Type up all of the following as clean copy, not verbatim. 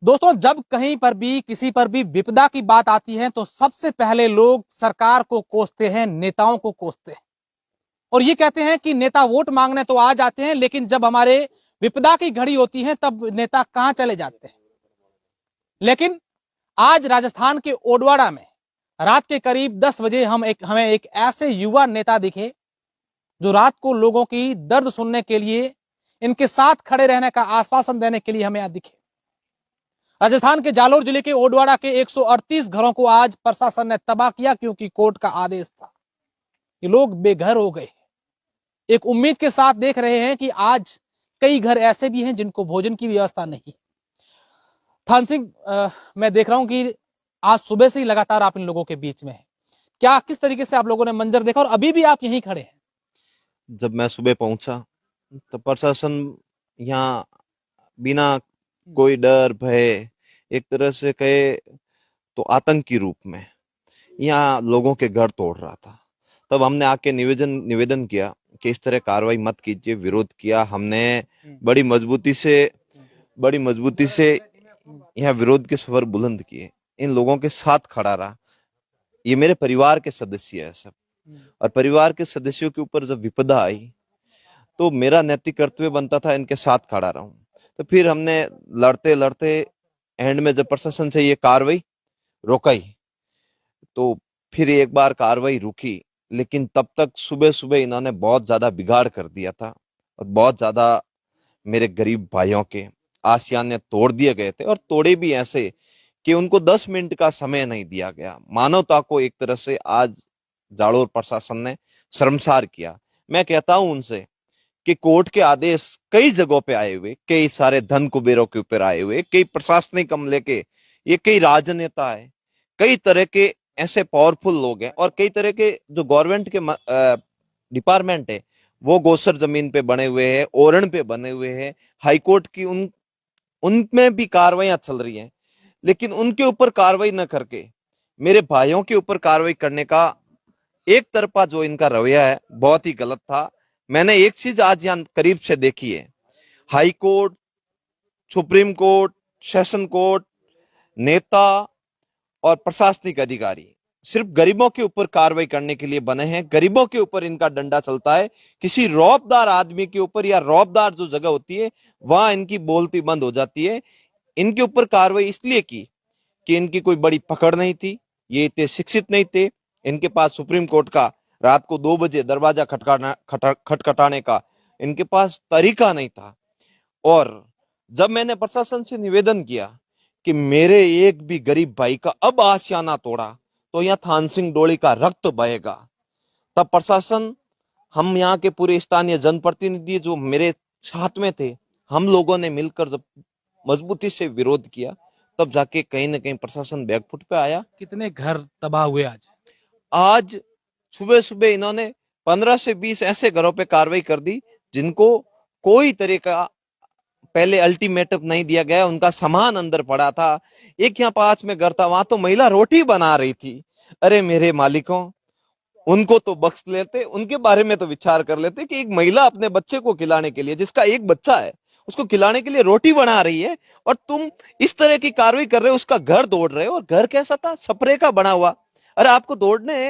दोस्तों, जब कहीं पर भी किसी पर भी विपदा की बात आती है तो सबसे पहले लोग सरकार को कोसते हैं, नेताओं को कोसते हैं और ये कहते हैं कि नेता वोट मांगने तो आ जाते हैं, लेकिन जब हमारे विपदा की घड़ी होती है तब नेता कहां चले जाते हैं। लेकिन आज राजस्थान के ओडवाड़ा में रात के करीब 10 बजे हमें एक ऐसे युवा नेता दिखे जो रात को लोगों की दर्द सुनने के लिए, इनके साथ खड़े रहने का आश्वासन देने के लिए हमें आज दिखे। राजस्थान के जालोर जिले के ओडवाड़ा के 138 घरों को आज प्रशासन ने तबाह किया, क्योंकि कोर्ट का आदेश था कि लोग बेघर हो गए। एक उम्मीद के साथ देख रहे हैं कि आज कई घर ऐसे भी हैं जिनको भोजन की व्यवस्था नहीं। थान सिंह, मैं देख रहा हूं कि आज सुबह से ही लगातार आप इन लोगों के बीच में हैं। क्या किस तरीके से आप लोगों ने मंजर देखा और अभी भी आप यहीं खड़े हैं? जब मैं सुबह पहुंचा तो प्रशासन यहाँ बिना कोई डर भय, एक तरह से कहे तो आतंक की रूप में यहाँ लोगों के घर तोड़ रहा था। तब हमने आके निवेदन किया कि इस तरह कार्रवाई मत कीजिए, विरोध किया हमने। बड़ी मजबूती से यहाँ विरोध के स्वर बुलंद किए, इन लोगों के साथ खड़ा रहा। ये मेरे परिवार के सदस्य है सब, और परिवार के सदस्यों के ऊपर जब विपदा आई तो मेरा नैतिक कर्तव्य बनता था इनके साथ खड़ा रहूं। तो फिर हमने लड़ते लड़ते एंड में जब प्रशासन से ये कार्रवाई रोकाई तो फिर एक बार कार्रवाई रुकी, लेकिन तब तक सुबह सुबह इन्होंने बहुत ज्यादा बिगाड़ कर दिया था और बहुत ज्यादा मेरे गरीब भाइयों के आशियाने तोड़ दिए गए थे, और तोड़े भी ऐसे कि उनको 10 मिनट का समय नहीं दिया गया। मानवता को एक तरह से आज जालोर प्रशासन ने शर्मसार किया। मैं कहता हूं उनसे कि कोर्ट के आदेश कई जगहों पे आए हुए, कई सारे धन कुबेरों के ऊपर आए हुए, कई प्रशासनिक अमले के, ये कई राजनेता है, कई तरह के ऐसे पावरफुल लोग हैं, और कई तरह के जो गवर्नमेंट के डिपार्टमेंट है वो गोसर जमीन पे बने हुए हैं, ओरण पे बने हुए हैं, हाईकोर्ट की उनमें भी कार्रवाइयां चल रही हैं, लेकिन उनके ऊपर कार्रवाई न करके मेरे भाइयों के ऊपर कार्रवाई करने का एक तरफा जो इनका रवैया है बहुत ही गलत था। मैंने एक चीज आज यहां करीब से देखी है, high court, supreme court, session court, नेता और प्रशासनिक अधिकारी सिर्फ गरीबों के ऊपर कार्रवाई करने के लिए बने हैं। गरीबों के ऊपर इनका डंडा चलता है, किसी रौबदार आदमी के ऊपर या रौबदार जो जगह होती है वहां इनकी बोलती बंद हो जाती है। इनके ऊपर कार्रवाई इसलिए की कि इनकी कोई बड़ी पकड़ नहीं थी, ये इतने शिक्षित नहीं थे, इनके पास सुप्रीम कोर्ट का रात को 2 बजे दरवाजा खटखटाने का इनके पास तरीका नहीं था। और जब मैंने प्रशासन से निवेदन किया कि मेरे एक भी गरीब भाई का अब आशियाना तोड़ा तो यहाँ थान सिंह डोली का रक्त बहेगा, तब प्रशासन, हम यहाँ के पूरे स्थानीय जनप्रतिनिधि जो मेरे साथ में थे, हम लोगों ने मिलकर जब मजबूती से विरोध किया तब जाके कहीं ना कहीं प्रशासन बैकफुट पे आया। कितने घर तबाह हुए आज? आज सुबह सुबह इन्होंने 15 से 20 ऐसे घरों पे कार्रवाई कर दी जिनको कोई तरह का पहले अल्टीमेटम नहीं दिया गया, उनका सामान अंदर पड़ा था। एक यहाँ पास में घर था, वहां तो महिला रोटी बना रही थी। अरे मेरे मालिकों, उनको तो बख्श लेते, उनके बारे में तो विचार कर लेते कि एक महिला अपने बच्चे को खिलाने के लिए, जिसका एक बच्चा है, उसको खिलाने के लिए रोटी बना रही है, और तुम इस तरह की कार्रवाई कर रहे हो, उसका घर तोड़ रहे हो। और घर कैसा था? छपरे का बना हुआ। अरे आपको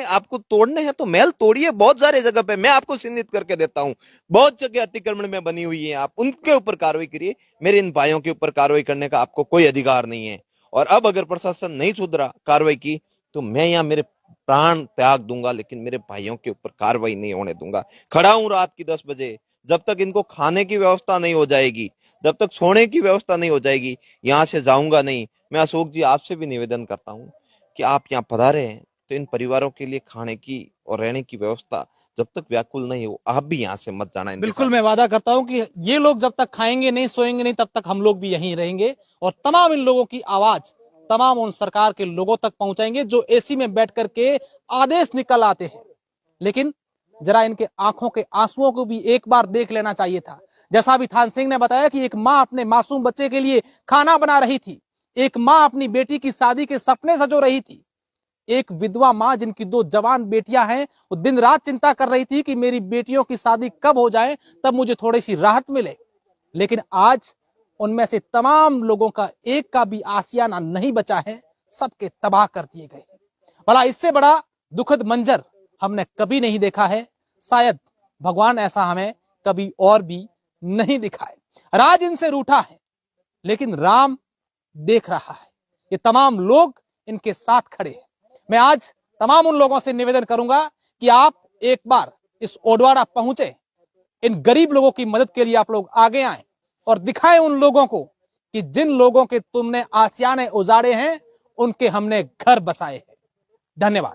आपको तोड़ने हैं तो महल तोड़िए, बहुत सारे जगह पे मैं आपको चिन्हित करके देता हूं, बहुत जगह अतिक्रमण में बनी हुई है, आप उनके ऊपर कार्रवाई करिए। मेरे इन भाइयों के ऊपर कार्रवाई करने का आपको कोई अधिकार नहीं है। और अब अगर प्रशासन नहीं सुधरा, कार्रवाई की, तो मैं यहाँ मेरे प्राण त्याग दूंगा, लेकिन मेरे भाइयों के ऊपर कार्रवाई नहीं होने दूंगा। खड़ा हूं रात की 10 बजे, जब तक इनको खाने की व्यवस्था नहीं हो जाएगी, जब तक सोने की व्यवस्था नहीं हो जाएगी, यहां से जाऊंगा नहीं। मैं अशोक जी आपसे भी निवेदन करता हूं कि आप यहाँ पधारे हैं तो इन परिवारों के लिए खाने की और रहने की व्यवस्था जब तक व्याकुल नहीं हो, आप भी यहाँ से मत जाना इनके बिल्कुल, साथ। मैं वादा करता हूं कि ये लोग जब तक खाएंगे नहीं, सोएंगे नहीं, तब तक हम लोग भी यहीं रहेंगे और तमाम इन लोगों की आवाज तमाम उन सरकार के लोगों तक पहुंचाएंगे जो एसी में बैठ करके आदेश निकल आते हैं। लेकिन जरा इनके आंखों के आंसुओं को भी एक बार देख लेना चाहिए था। जैसा अभी थान सिंह ने बताया कि एक माँ अपने मासूम बच्चे के लिए खाना बना रही थी, एक माँ अपनी बेटी की शादी के सपने सजो रही थी, एक विधवा माँ जिनकी 2 जवान बेटियां हैं, वो दिन रात चिंता कर रही थी कि मेरी बेटियों की शादी कब हो जाए, तब मुझे थोड़ी सी राहत मिले। लेकिन आज उनमें से तमाम लोगों का एक का भी आशियाना नहीं बचा है, सबके तबाह कर दिए गए। भला इससे बड़ा दुखद मंजर हमने कभी नहीं देखा है, शायद भगवान ऐसा हमें कभी और भी नहीं दिखाए। राज इनसे रूठा है, लेकिन राम देख रहा है। ये तमाम लोग इनके साथ खड़े हैं। मैं आज तमाम उन लोगों से निवेदन करूंगा कि आप एक बार इस ओडवाड़ा पहुंचे, इन गरीब लोगों की मदद के लिए आप लोग आगे आए और दिखाएं उन लोगों को कि जिन लोगों के तुमने आशियाने उजाड़े हैं, उनके हमने घर बसाए हैं। धन्यवाद।